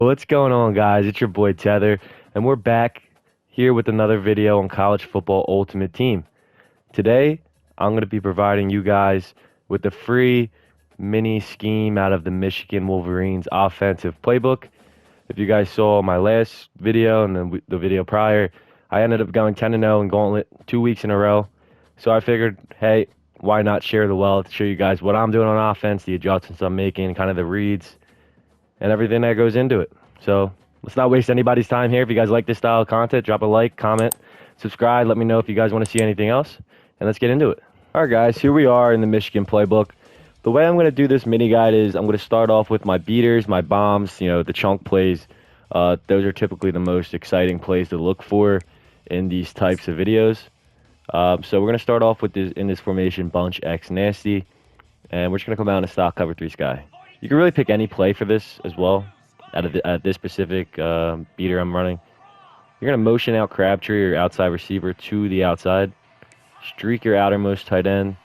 What's going on, guys? It's your boy Tether, and we're back here with another video on College Football Ultimate Team. Today, I'm going to be providing you guys with a free mini scheme out of the Michigan Wolverines offensive playbook. If you guys saw my last video and then the video prior, I ended up going 10-0 in Gauntlet 2 weeks in a row. So I figured, hey, why not share the wealth, show you guys what I'm doing on offense, the adjustments I'm making, kind of the reads, and everything that goes into it. So let's not waste anybody's time here. If you guys like this style of content, drop a like, comment, subscribe. Let me know if you guys want to see anything else, and let's get into it. All right, guys, here we are in the Michigan Playbook. The way I'm going to do this mini guide is I'm going to start off with my beaters, my bombs, the chunk plays. Those are typically the most exciting plays to look for in these types of videos. So we're going to start off with this in this formation, bunch X nasty, and we're just going to come out in a stock cover 3 sky. You can really pick any play for this as well, out of this specific beater I'm running. You're going to motion out Crabtree, your outside receiver, to the outside. Streak your outermost tight end.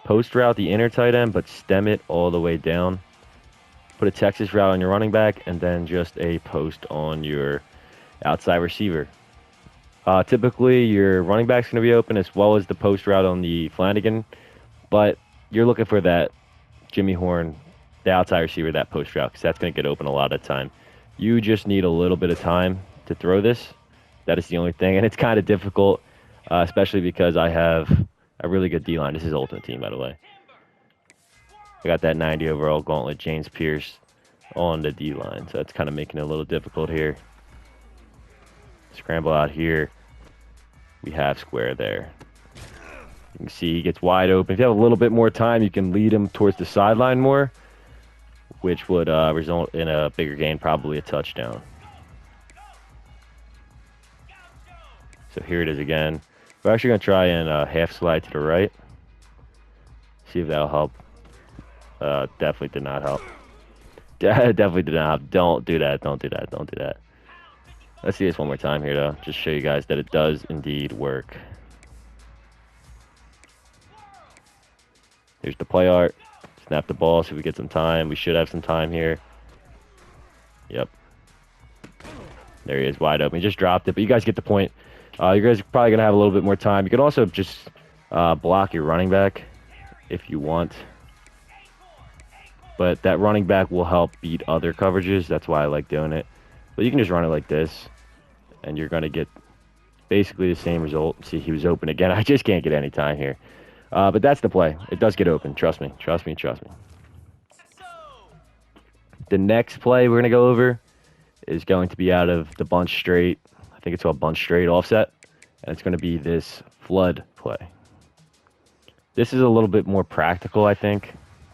Post route the inner tight end, but stem it all the way down. Put a Texas route on your running back, and then just a post on your outside receiver. Typically, your running back's going to be open as well as the post route on the Flanagan, but you're looking for that Jimmy Horn, the outside receiver, that post route, because that's going to get open a lot of the time. You just need a little bit of time to throw this. That is the only thing, and it's kind of difficult, especially because I have a really good D-line. This is Ultimate Team, by the way. I got that 90 overall Gauntlet James Pierce on the D-line, so that's kind of making it a little difficult here. Scramble out here. We have square there. You can see he gets wide open. If you have a little bit more time, you can lead him towards the sideline more, which would result in a bigger gain, probably a touchdown. So here it is again. We're actually going to try and half slide to the right. See if that'll help. Definitely did not help. Definitely did not help. Don't do that. Don't do that. Don't do that. Let's see this one more time here, though. Just show you guys that it does indeed work. Here's the play art. Snap the ball so we get some time. We should have some time here. Yep. There he is, wide open. He just dropped it, but you guys get the point. You guys are probably going to have a little bit more time. You can also just block your running back if you want. But that running back will help beat other coverages. That's why I like doing it. But you can just run it like this, and you're going to get basically the same result. See, he was open again. I just can't get any time here. But that's the play. It does get open. Trust me. Trust me. Trust me. The next play we're going to go over is going to be out of the Bunch Str. I think it's called Bunch Str offset. And it's going to be this flood play. This is a little bit more practical, I think,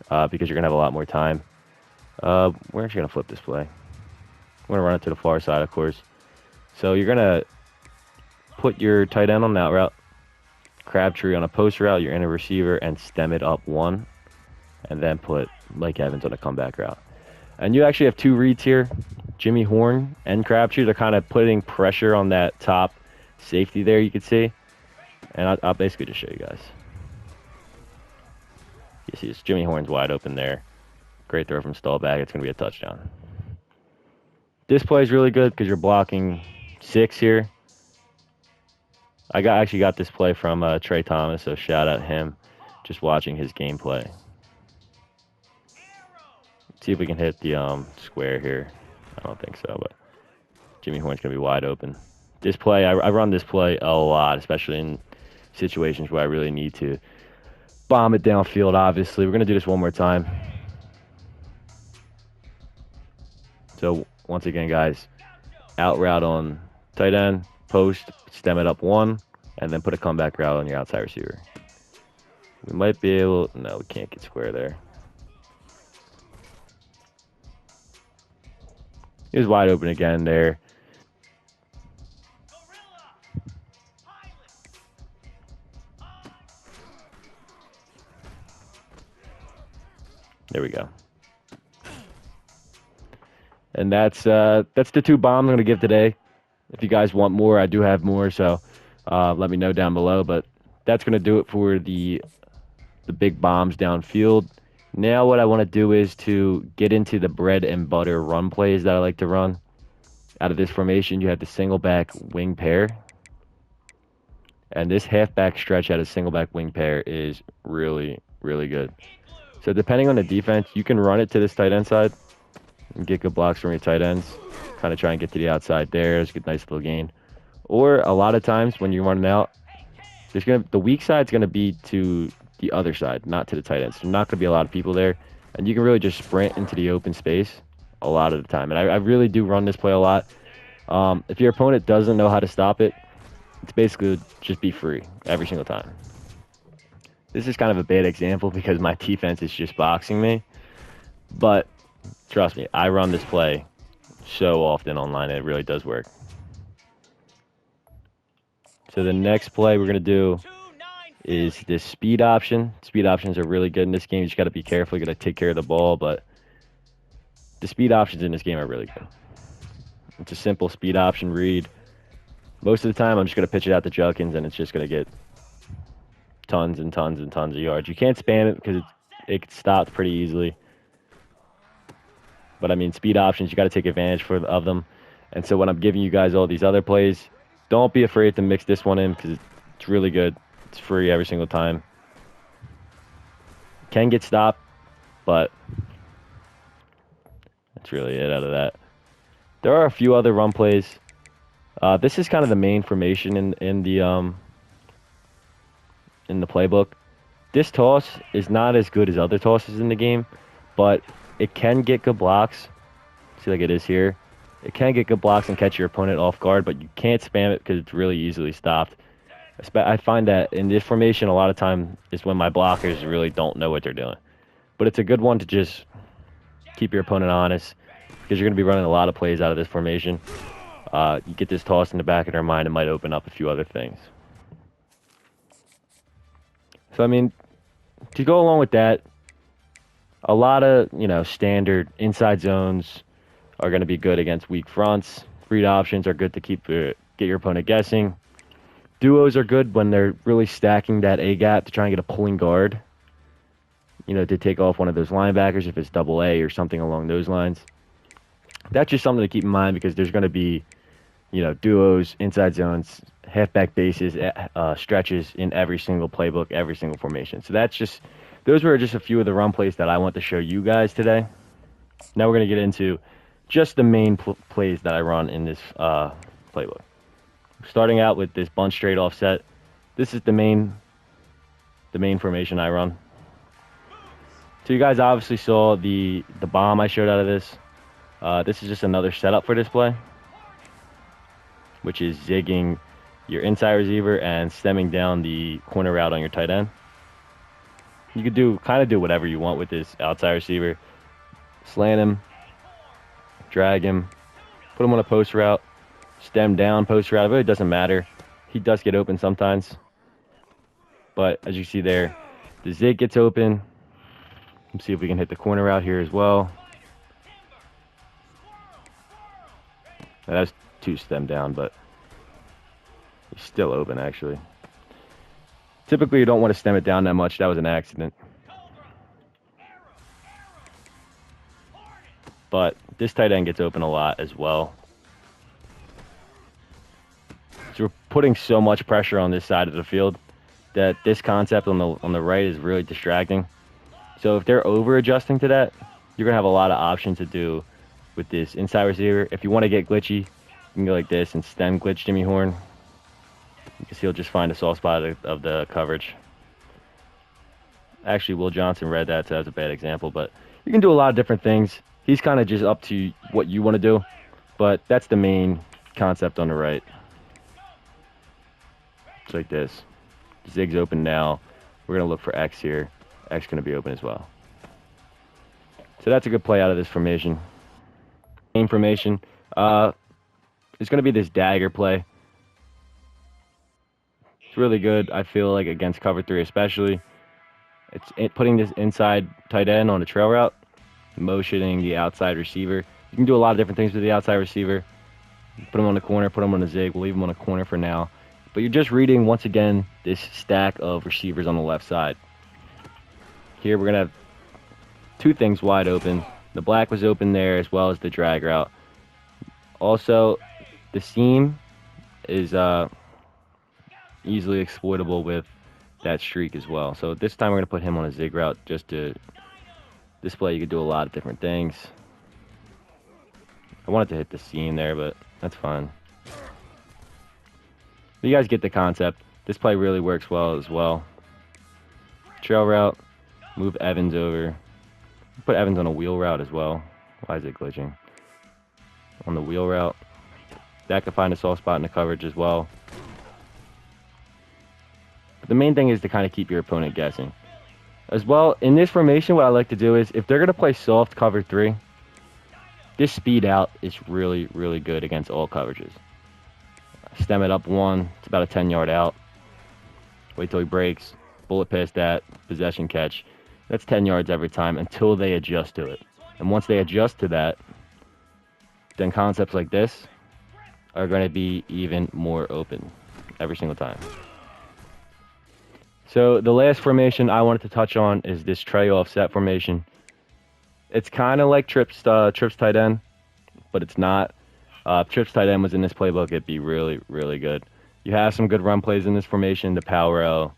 because you're going to have a lot more time. We're actually going to flip this play. I'm going to run it to the far side, of course. So you're going to put your tight end on that route. Crabtree on a post route, your inner receiver, and stem it up one. And then put Mike Evans on a comeback route. And you actually have 2 reads here. Jimmy Horn and Crabtree. They're kind of putting pressure on that top safety there, you can see. And I'll basically just show you guys. You see, it's Jimmy Horn's wide open there. Great throw from Stallback. It's going to be a touchdown. This play is really good because you're blocking 6 here. I actually got this play from Trey Thomas, so shout out him. Just watching his gameplay. Let's see if we can hit the square here. I don't think so, but Jimmy Horn's going to be wide open. This play, I run this play a lot, especially in situations where I really need to bomb it downfield, obviously. We're going to do this one more time. So, once again, guys, out route on tight end, post, stem it up one, and then put a comeback route on your outside receiver. We might be able... No, we can't get square there. He was wide open again there. There we go. And that's the 2 bombs I'm going to give today. If you guys want more, I do have more, so let me know down below. But that's going to do it for the big bombs downfield. Now what I want to do is to get into the bread and butter run plays that I like to run. Out of this formation, you have the single back wing pair. And this halfback stretch out of single back wing pair is really, really good. So depending on the defense, you can run it to this tight end side and get good blocks from your tight ends. Kind of try and get to the outside there. It's a good, nice little gain. Or a lot of times when you're running out, the weak side's gonna be to the other side, not to the tight ends. There's not gonna be a lot of people there, and you can really just sprint into the open space a lot of the time. And I really do run this play a lot. If your opponent doesn't know how to stop it, it's basically just be free every single time. This is kind of a bad example because my defense is just boxing me, but trust me, I run this play so often online, and it really does work. So the next play we're going to do is this speed option. Speed options are really good in this game. You just got to be careful. You got to take care of the ball, but the speed options in this game are really good. It's a simple speed option read. Most of the time, I'm just going to pitch it out to Judkins, and it's just going to get tons and tons and tons of yards. You can't spam it because it gets stopped pretty easily. But, I mean, speed options, you got to take advantage of them. And so when I'm giving you guys all these other plays, don't be afraid to mix this one in because it's really good. It's free every single time. Can get stopped, but that's really it out of that. There are a few other run plays. This is kind of the main formation in the playbook. This toss is not as good as other tosses in the game, but it can get good blocks. See, like it is here. It can get good blocks and catch your opponent off guard, but you can't spam it because it's really easily stopped. I find that in this formation, a lot of time is when my blockers really don't know what they're doing. But it's a good one to just keep your opponent honest because you're going to be running a lot of plays out of this formation. You get this toss in the back of their mind, it might open up a few other things. So, I mean, to go along with that, a lot of, standard inside zones are going to be good against weak fronts. Read options are good to get your opponent guessing. Duos are good when they're really stacking that A gap to try and get a pulling guard. To take off one of those linebackers if it's double A or something along those lines. That's just something to keep in mind because there's going to be, duos, inside zones, halfback bases, stretches in every single playbook, every single formation. So those were just a few of the run plays that I want to show you guys today. Now we're going to get into just the main plays that I run in this playbook. Starting out with this bunch straight offset. This is the main formation I run. So you guys obviously saw the bomb I showed out of this. This is just another setup for this play, which is zigging your inside receiver and stemming down the corner route on your tight end. You could kind of do whatever you want with this outside receiver. Slant him, drag him, put him on a post route, stem down post route. It really doesn't matter. He does get open sometimes. But as you see there, the zig gets open. Let's see if we can hit the corner route here as well. That's too stem down, but he's still open actually. Typically, you don't want to stem it down that much. That was an accident. But this tight end gets open a lot as well. So we're putting so much pressure on this side of the field that this concept on the right is really distracting. So if they're over adjusting to that, you're gonna have a lot of options to do with this inside receiver. If you want to get glitchy, you can go like this and stem glitch Jimmy Horn. Because he'll just find a soft spot of the coverage. Actually, Will Johnson read that, so that's a bad example. But you can do a lot of different things. He's kind of just up to what you want to do. But that's the main concept on the right. It's like this. Zig's open now. We're going to look for X here. X going to be open as well. So that's a good play out of this formation. Main formation. It's going to be this dagger play. It's really good, I feel like, against cover 3 especially. It's putting this inside tight end on a trail route, motioning the outside receiver. You can do a lot of different things with the outside receiver. Put him on the corner, put him on the zig. We'll leave him on a corner for now. But you're just reading, once again, this stack of receivers on the left side. Here we're going to have two things wide open. The black was open there as well as the drag route. Also, the seam is easily exploitable with that streak as well. So this time we're going to put him on a zig route just to display you can do a lot of different things. I wanted to hit the seam there, but that's fine. But you guys get the concept. This play really works well as well. Trail route, move Evans over. Put Evans on a wheel route as well. Why is it glitching? On the wheel route. That can find a soft spot in the coverage as well. But the main thing is to kind of keep your opponent guessing. As well, in this formation, what I like to do is, if they're going to play soft cover 3, this speed out is really, really good against all coverages. Stem it up 1. It's about a 10-yard out. Wait till he breaks. Bullet past that. Possession catch. That's 10 yards every time until they adjust to it. And once they adjust to that, then concepts like this are going to be even more open every single time. So the last formation I wanted to touch on is this Trey Offset formation. It's kind of like Trips tight end, but it's not. If Trips tight end was in this playbook, it'd be really, really good. You have some good run plays in this formation, the power L,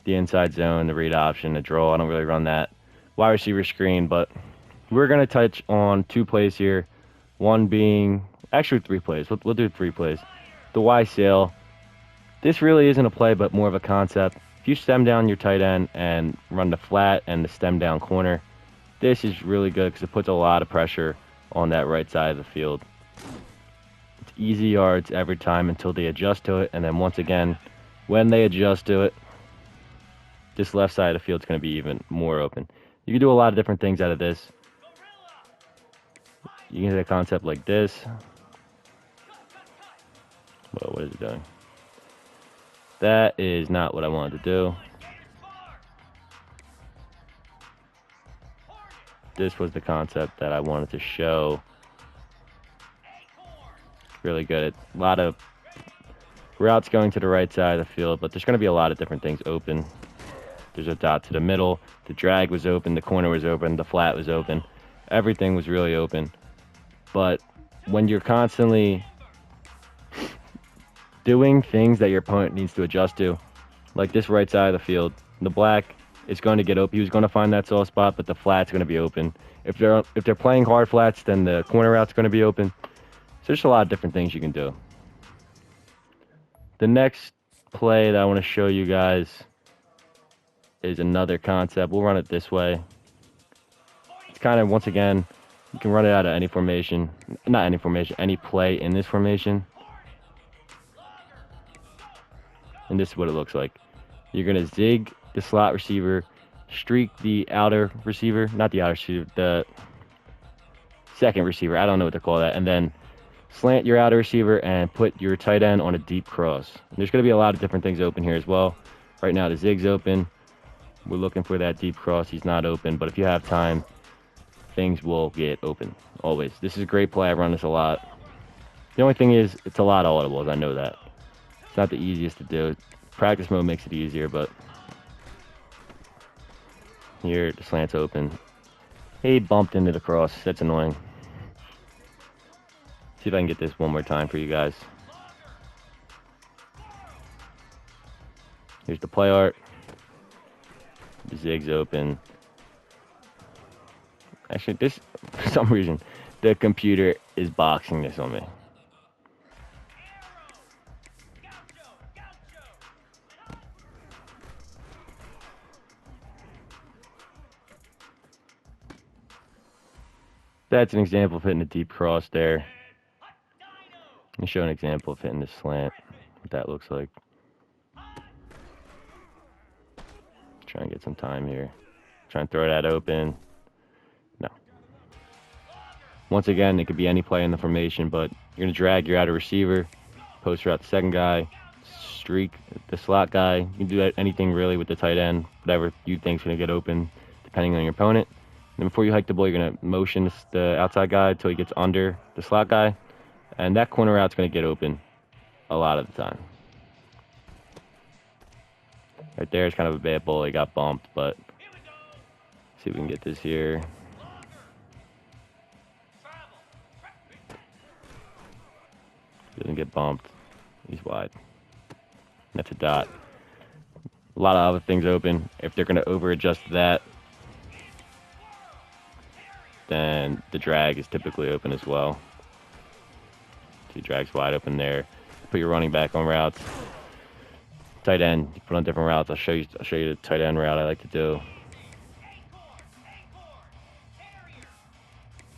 the inside zone, the read option, the draw. I don't really run that. Wide receiver screen, but we're going to touch on 2 plays here. One being, actually 3 plays. We'll do 3 plays. The Y sail. This really isn't a play, but more of a concept. If you stem down your tight end and run the flat and the stem down corner, this is really good because it puts a lot of pressure on that right side of the field. It's easy yards every time until they adjust to it, and then once again, when they adjust to it, this left side of the field is going to be even more open. You can do a lot of different things out of this. You can hit a concept like this. Whoa, what is it doing? That is not what I wanted to do. This was the concept that I wanted to show. Really good. A lot of routes going to the right side of the field, but there's going to be a lot of different things open. There's a dot to the middle. The drag was open. The corner was open. The flat was open. Everything was really open. But when you're constantly doing things that your opponent needs to adjust to, like this right side of the field, the black is going to get open. He was going to find that soft spot, but the flat's going to be open. If they're playing hard flats, then the corner route's going to be open. So there's a lot of different things you can do. The next play that I want to show you guys is another concept. We'll run it this way. It's kind of, once again, you can run it out of any formation. Not any formation, any play in this formation. And this is what it looks like. You're going to zig the slot receiver, streak the outer receiver, not the outer receiver, the second receiver. I don't know what to call that. And then slant your outer receiver and put your tight end on a deep cross. And there's going to be a lot of different things open here as well. Right now the zig's open. We're looking for that deep cross. He's not open, but if you have time, things will get open, always. This is a great play. I run this a lot. The only thing is, it's a lot of audibles. I know that. It's not the easiest to do. Practice mode makes it easier, but here, the slant's open. He bumped into the cross. That's annoying. See if I can get this one more time for you guys. Here's the play art. The zig's open. Actually, this, for some reason, the computer is boxing this on me. That's an example of hitting a deep cross there. Let me show an example of hitting this slant, what that looks like. Try and get some time here. Try and throw that open. No. Once again, it could be any play in the formation, but you're going to drag your outer receiver, post route the second guy, streak the slot guy. You can do anything really with the tight end, whatever you think is going to get open, depending on your opponent. And before you hike the ball, you're going to motion the outside guy until he gets under the slot guy. And that corner route's going to get open a lot of the time. Right there is kind of a bad ball. He got bumped, but see if we can get this here. Doesn't get bumped. He's wide. That's a dot. A lot of other things open. If they're going to over-adjust that, then the drag is typically open as well. See, drag's wide open there. Put your running back on routes. Tight end, you put on different routes. I'll show you the tight end route I like to do.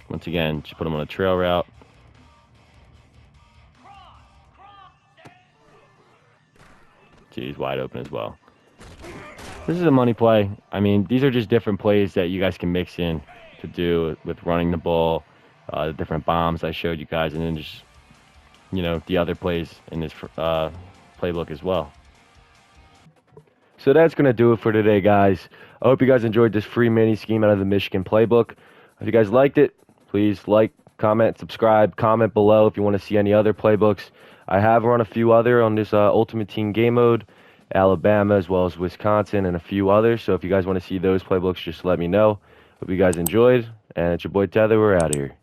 Once again, just put them on a trail route. See, he's wide open as well. This is a money play. I mean, these are just different plays that you guys can mix in to do with running the ball, the different bombs I showed you guys, and then just, you know, the other plays in this playbook as well. So that's going to do it for today, guys. I hope you guys enjoyed this free mini scheme out of the Michigan Playbook. If you guys liked it, please like, comment, subscribe, comment below if you want to see any other playbooks. I have run a few other on this Ultimate Team game mode, Alabama as well as Wisconsin and a few others. So if you guys want to see those playbooks, just let me know. Hope you guys enjoyed. And it's your boy Tether. We're out of here.